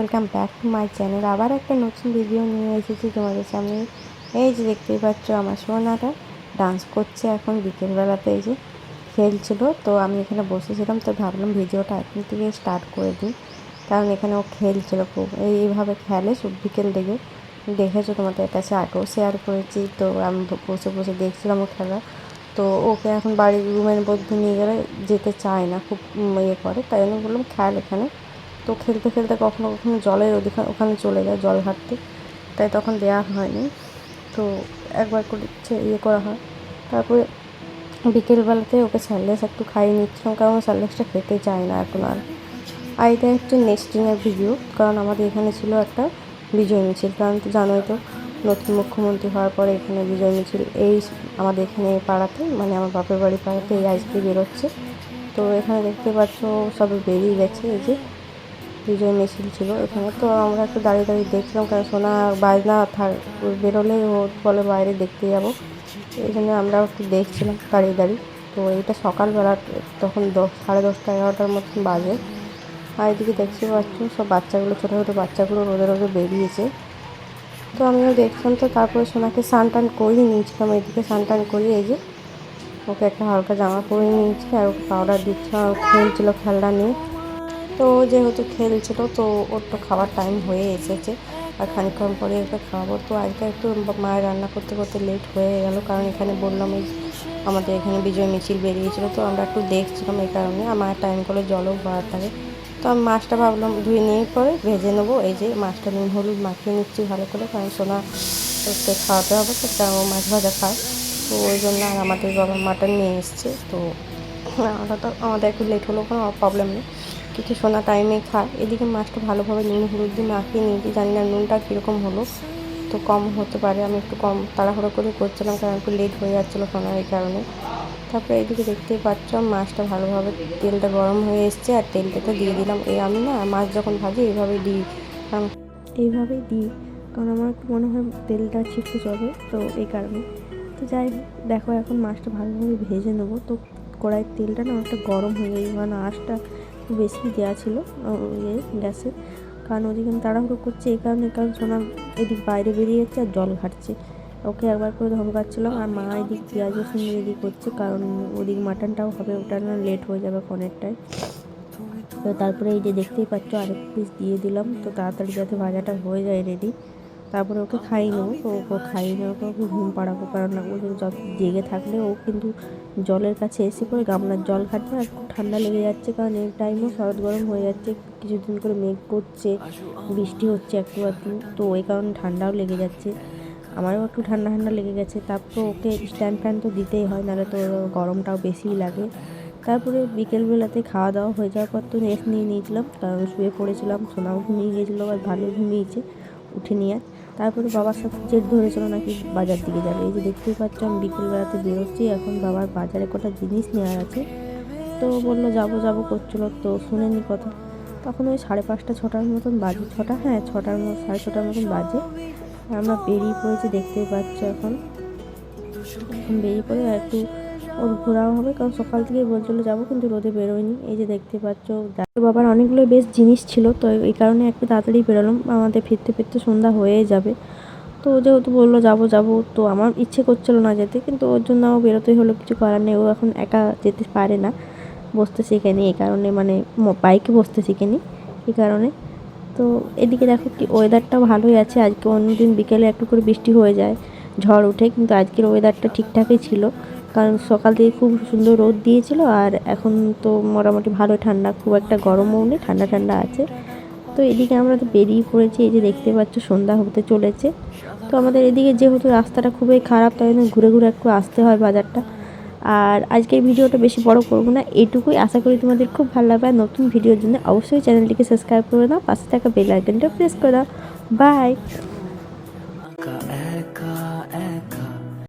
Welcome back to my channel. আবার একটা নতুন ভিডিও নিয়ে এসেছি তোমাদের সামনে। এই যে দেখতেই পাচ্ছ আমার সোনাটা ডান্স করছে এখন বিকেলবেলাতে, এই যে খেলছিল। তো আমি এখানে বসেছিলাম, তো ভাবলাম ভিডিওটা এখন থেকে স্টার্ট করে দিই, কারণ এখানে ও খেলছিল খুব। এইভাবে খেলে সব বিকেল দিকে, দেখেছো তোমাদের কাছে আগেও শেয়ার করেছি। তো আমি বসে বসে দেখছিলাম ও খেলা। তো ওকে এখন বাড়ির রুমের মধ্যে নিয়ে গেলে যেতে চায় না, খুব ইয়ে করে। তাই জন্য বললাম খেল এখানে। তো খেলতে খেলতে কখনো কখনো জলের ওখানে চলে যায় জল ঘাটতে, তাই তখন দেওয়া হয়নি। তো একবার করে ইয়ে করা হয়। তারপরে বিকেলবেলাতে ওকে স্যান্ডউইচ একটু খাইয়ে নিচ্ছিলাম, কারণ স্যান্ডউইচটা খেতে চায় না এখন আর। এটা হচ্ছে নেক্সট দিনের ভিডিও, কারণ আমাদের এখানে ছিল একটা বিজয় মিছিল। কারণ তো জানোই তো, নতুন মুখ্যমন্ত্রী হওয়ার পরে এখানে বিজয় মিছিল এই আমাদের এখানে পাড়াতে, মানে আমার বাপের বাড়ি পাড়াতে এই আজকে বেরোচ্ছে। তো এখানে দেখতে পাচ্ছ সবে বেরিয়ে গেছে, এই যে বিজয় মিছিল ছিল এখানে। তো আমরা একটু দাঁড়িয়ে দাঁড়িয়ে দেখছিলাম, কারণ সোনা বাজনা বেরোলে ও বলে বাইরে দেখতে যাব, এই জন্য আমরা একটু দেখছিলাম দাঁড়িয়ে দাঁড়িয়ে। তো এটা সকালবেলা, তখন 10, 10:30, 11টার মতন বাজে। আর এদিকে দেখতে পাচ্ছ সব বাচ্চাগুলো, ছোটো ছোটো বাচ্চাগুলো রোদে রোদে বেরিয়েছে। তো আমিও দেখছিলাম। তো তারপরে সোনাকে স্নান টান করিয়ে নিয়েছিলাম, এদিকে স্নান টান করিয়ে এই যে ওকে একটা হালকা জামা পরিয়ে নিয়েছি, আর ওকে পাউডার দিচ্ছিলাম। আর খেলছিল খেলনা নিয়ে। তো যেহেতু খেলছিল, তো ওর তো খাবার টাইম হয়ে এসেছে, আর খানিকক্ষণ পরে ওকে খাওয়াবো। তো আজকে একটু মায়ের রান্না করতে করতে লেট হয়ে গেল, কারণ এখানে বললাম এই আমাদের এখানে বিজয় মিছিল বেরিয়েছিল। তো আমরা একটু দেখছিলাম, এই কারণে আমার টাইম করে জলও ভরা থাকে। তো আমি মাছটা ভাবলাম ধুয়ে নিয়ে পরে ভেজে নেবো। এই যে মাছটা নুন হলুদ মাখিয়ে নিচ্ছি ভালো করে, কারণ সোনা ওকে খাওয়াতে হবে, তো ও মাছ ভাজা খায়। তো ওই জন্য। আর আমাদের বাবা মাটন নিয়ে এসছে। তো আমাদের একটু লেট হলেও কোনো প্রবলেম নেই, কিছু সোনা টাইমে খায়। এদিকে মাছটা ভালোভাবে নুন হলুদ দিয়ে মাখিয়ে নিয়েছি, জানি না নুনটা কীরকম হলো, তো কম হতে পারে। আমি একটু কম তাড়াহুড়ো করে করছিলাম, কারণ একটু লেট হয়ে যাচ্ছিলো সোনার, এই কারণে। তারপরে এইদিকে দেখতেই পাচ্ছ মাছটা ভালোভাবে তেলটা গরম হয়ে এসছে, আর তেলটাতে দিয়ে দিলাম। আমি না মাছ যখন ভাজি এইভাবেই দিই, কারণ কারণ আমার একটু মনে হয় তেলটা ছিটকে যাবে, তো এই কারণে। তো যাই হোক, দেখো এখন মাছটা ভালোভাবে ভেজে নেবো। তো কড়াইয়ের তেলটা না অনেকটা গরম হয়ে গেছে, কারণ আঁচটা একটু বেশি দেওয়া ছিল গ্যাসে, কারণ ওদিকে আমি তাড়াহুড়ো করছি এই কারণে। কারণ সোনা এদিক বাইরে বেরিয়ে যাচ্ছে আর জল ঘাটছে, ওকে একবার করে ধমকাচ্ছিলাম। আর মা এদিক পেঁয়াজ রসুন রেডি করছে, কারণ ওদিক মাটনটাও হবে, ওটা না লেট হয়ে যাবে ফোনেরটায়। তো তারপরে এই যে দেখতেই পাচ্ছ আরেক পিস দিয়ে দিলাম, তো তাড়াতাড়ি যাতে ভাজাটা হয়ে যায় রেডি। তারপরে ওকে খাইয়ে নেবো। তো ওকে খাইয়ে নেওয়ার পর ওকে ঘুম পাড়াবো, কারণ না ও জেগে থাকলে ও কিন্তু জলের কাছে এসে পড়ে গামলার জল খাচ্ছে। আর খুব ঠান্ডা লেগে যাচ্ছে, কারণ এই টাইমও শরৎ গরম হয়ে যাচ্ছে, কিছুদিন করে মেঘ করছে, বৃষ্টি হচ্ছে একটু একটু, তো ওই কারণে ঠান্ডাও লেগে যাচ্ছে। আমারও একটু ঠান্ডা ঠান্ডা লেগে গেছে। তারপর ওকে স্ট্যান্ড ফ্যান তো দিতেই হয়, নাহলে তো গরমটাও বেশিই লাগে। তারপরে বিকেলবেলাতে খাওয়া দাওয়া হয়ে যাওয়ার পর তো রেস্ট নিয়ে নিয়েছিলাম, কারণ শুয়ে পড়েছিলাম। সোনাও ঘুমিয়ে গিয়েছিলো, আর ভালো ঘুমিয়েছে, উঠে নিয়ে। তারপরে বাবার সাথে জেদ ধরেছিল নাকি বাজার দিকে যাবে। এই যে দেখতেই পাচ্ছ আমি বিকেলবেলাতে বেরোচ্ছি, এখন বাবার বাজারে কটা জিনিস নেওয়ার আছে। তো বললো যাবো যাবো করছিলো, তো শুনেনি কথা। তখন ওই 5:30, 6টার মতন বাজে, 6টা, হ্যাঁ 6টার মতো, 6:30টার মতন বাজে। আর আমরা বেরিয়ে পড়েছি, দেখতেই পাচ্ছ এখন বেরিয়ে পড়ে একটু ওর ঘোরাও হবে, কারণ সকাল থেকেই বলছিলো যাবো, কিন্তু রোদে বেরোয়নি। এই যে দেখতে পাচ্ছ বাবার অনেকগুলো বেশ জিনিস ছিল, তো এই কারণে একটু তাড়াতাড়ি বেরোলাম, আমাদের ফিরতে ফিরতে সন্ধ্যা হয়ে যাবে। তো ও যেহেতু বললো যাবো যাবো, তো আমার ইচ্ছে করছিল না যেতে, কিন্তু ওর জন্য আমার বেরোতেই হলো, কিছু করার নেই। ও এখন একা যেতে পারে না, বসতে শেখেনি এই কারণে, মানে বাইকে বসতে শিখেনি এই কারণে। তো এদিকে দেখো কি ওয়েদারটাও ভালোই আছে আজকে। অন্যদিন বিকেলে একটু করে বৃষ্টি হয়ে যায়, ঝড় ওঠে, কিন্তু আজকের ওয়েদারটা ঠিকঠাকই ছিল, কারণ সকাল থেকে খুব সুন্দর রোদ দিয়েছিল। আর এখন তো মোটামুটি ভালো ঠান্ডা, খুব একটা গরমও নেই, ঠান্ডা ঠান্ডা আছে। তো এদিকে আমরা তো বেরিয়ে পড়েছি, এই যে দেখতে পাচ্ছ সন্ধ্যা হতে চলেছে। তো আমাদের এদিকে যেহেতু রাস্তাটা খুবই খারাপ, তাই জন্য ঘুরে ঘুরে একটু আসতে হয় বাজারটা। আর আজকের ভিডিওটা বেশি বড় করব না, এটুকুই। আশা করি তোমাদের খুব ভালো লাগবে। আর নতুন ভিডিওর জন্য অবশ্যই চ্যানেলটিকে সাবস্ক্রাইব করে দাও, পাশে থাকা বেল আইকনটা প্রেস করে দাও। বাই।